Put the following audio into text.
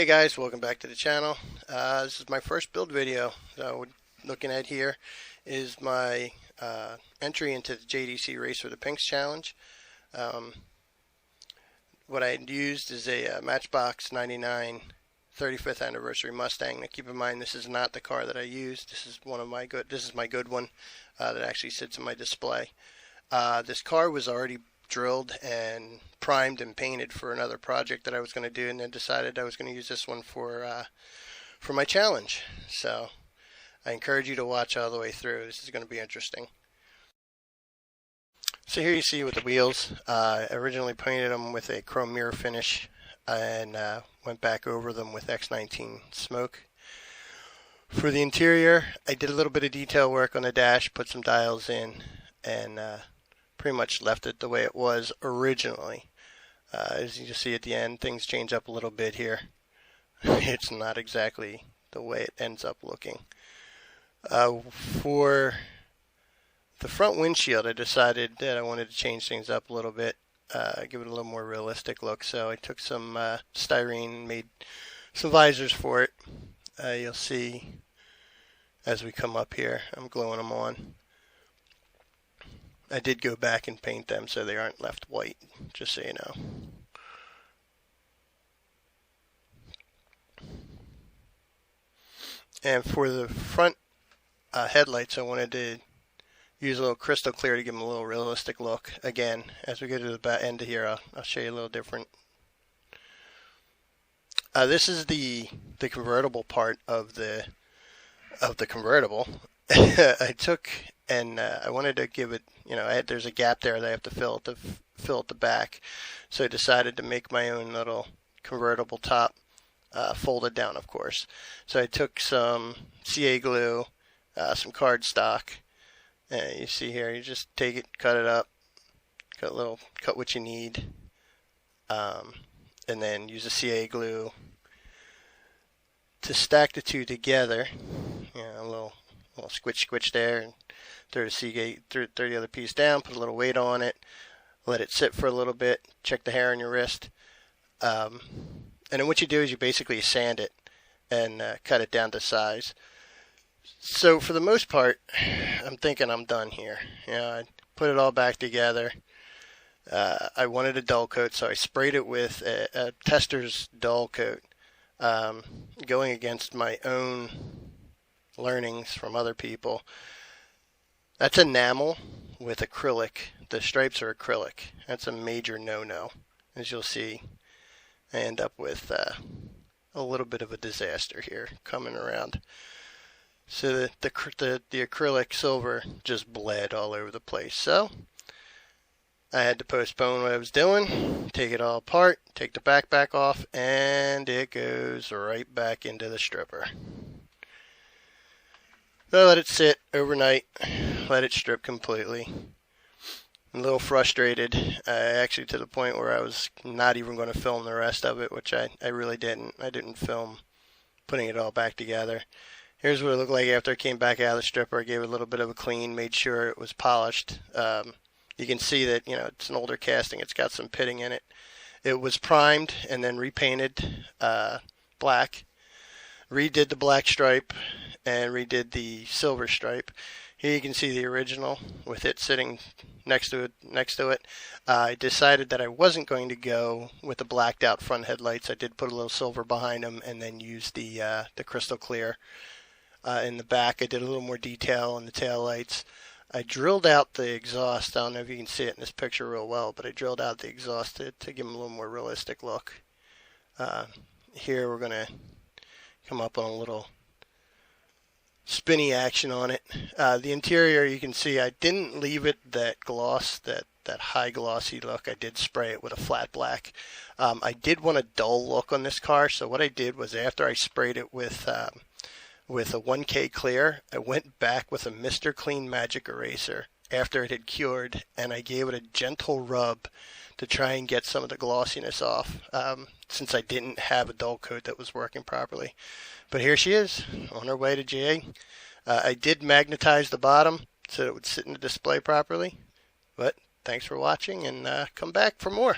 Hey guys, welcome back to the channel. This is my first build video. So what we're looking at here is my entry into the JDC Race for the Pinks Challenge. What I used is a Matchbox 99 35th anniversary Mustang. Now keep in mind this is not the car that I used. This is my good one that actually sits in my display. This car was already drilled and primed and painted for another project that I was going to do, and then decided I was going to use this one for my challenge. So I encourage you to watch all the way through. This is going to be interesting. So here you see with the wheels, I originally painted them with a chrome mirror finish and went back over them with X19 smoke. For the interior, I did a little bit of detail work on the dash, put some dials in, and pretty much left it the way it was originally. As you can see at the end, things change up a little bit here. It's not exactly the way it ends up looking. For the front windshield, I decided that I wanted to change things up a little bit, give it a little more realistic look. So I took some styrene and made some visors for it. You'll see as we come up here, I'm gluing them on. I did go back and paint them so they aren't left white, just so you know. And for the front headlights, I wanted to use a little crystal clear to give them a little realistic look. Again, as we go to the back end of here, I'll show you a little different. This is the convertible part of the convertible. I took and I wanted to give it, there's a gap there that I have to fill at the back. So I decided to make my own little convertible top, folded down, of course. So I took some CA glue, some cardstock. You see here, you just take it, cut it up, cut what you need, and then use a CA glue to stack the two together. A little squish there, and throw the other piece down, put a little weight on it, let it sit for a little bit, check the hair on your wrist, and then what you do is you basically sand it and cut it down to size. So for the most part, I'm thinking I'm done here. I put it all back together. I wanted a dull coat, so I sprayed it with a tester's dull coat, going against my own learnings from other people. That's enamel with acrylic. The stripes are acrylic. That's a major no-no. As you'll see, I end up with a little bit of a disaster here coming around. So the acrylic silver just bled all over the place. So I had to postpone what I was doing, take it all apart, take the backpack off, and it goes right back into the stripper. So I let it sit overnight, let it strip completely. I'm a little frustrated, actually to the point where I was not even going to film the rest of it, which I really didn't. I didn't film putting it all back together. Here's what it looked like after I came back out of the stripper. I gave it a little bit of a clean, made sure it was polished. You can see that it's an older casting. It's got some pitting in it. It was primed and then repainted black. Redid the black stripe and redid the silver stripe. Here you can see the original with it sitting next to it. I decided that I wasn't going to go with the blacked out front headlights. I did put a little silver behind them and then use the crystal clear in the back. I did a little more detail on the tail lights. I drilled out the exhaust. I don't know if you can see it in this picture real well, but I drilled out the exhaust to give them a little more realistic look. Here we're going to come up on a little spinny action on it. The interior, you can see I didn't leave it that gloss, that high glossy look. I did spray it with a flat black. I did want a dull look on this car, so what I did was after I sprayed it with a 1K clear, I went back with a Mr. Clean Magic Eraser after it had cured, and I gave it a gentle rub to try and get some of the glossiness off, since I didn't have a dull coat that was working properly. But here she is, on her way to GA. I did magnetize the bottom so it would sit in the display properly. But thanks for watching, and come back for more.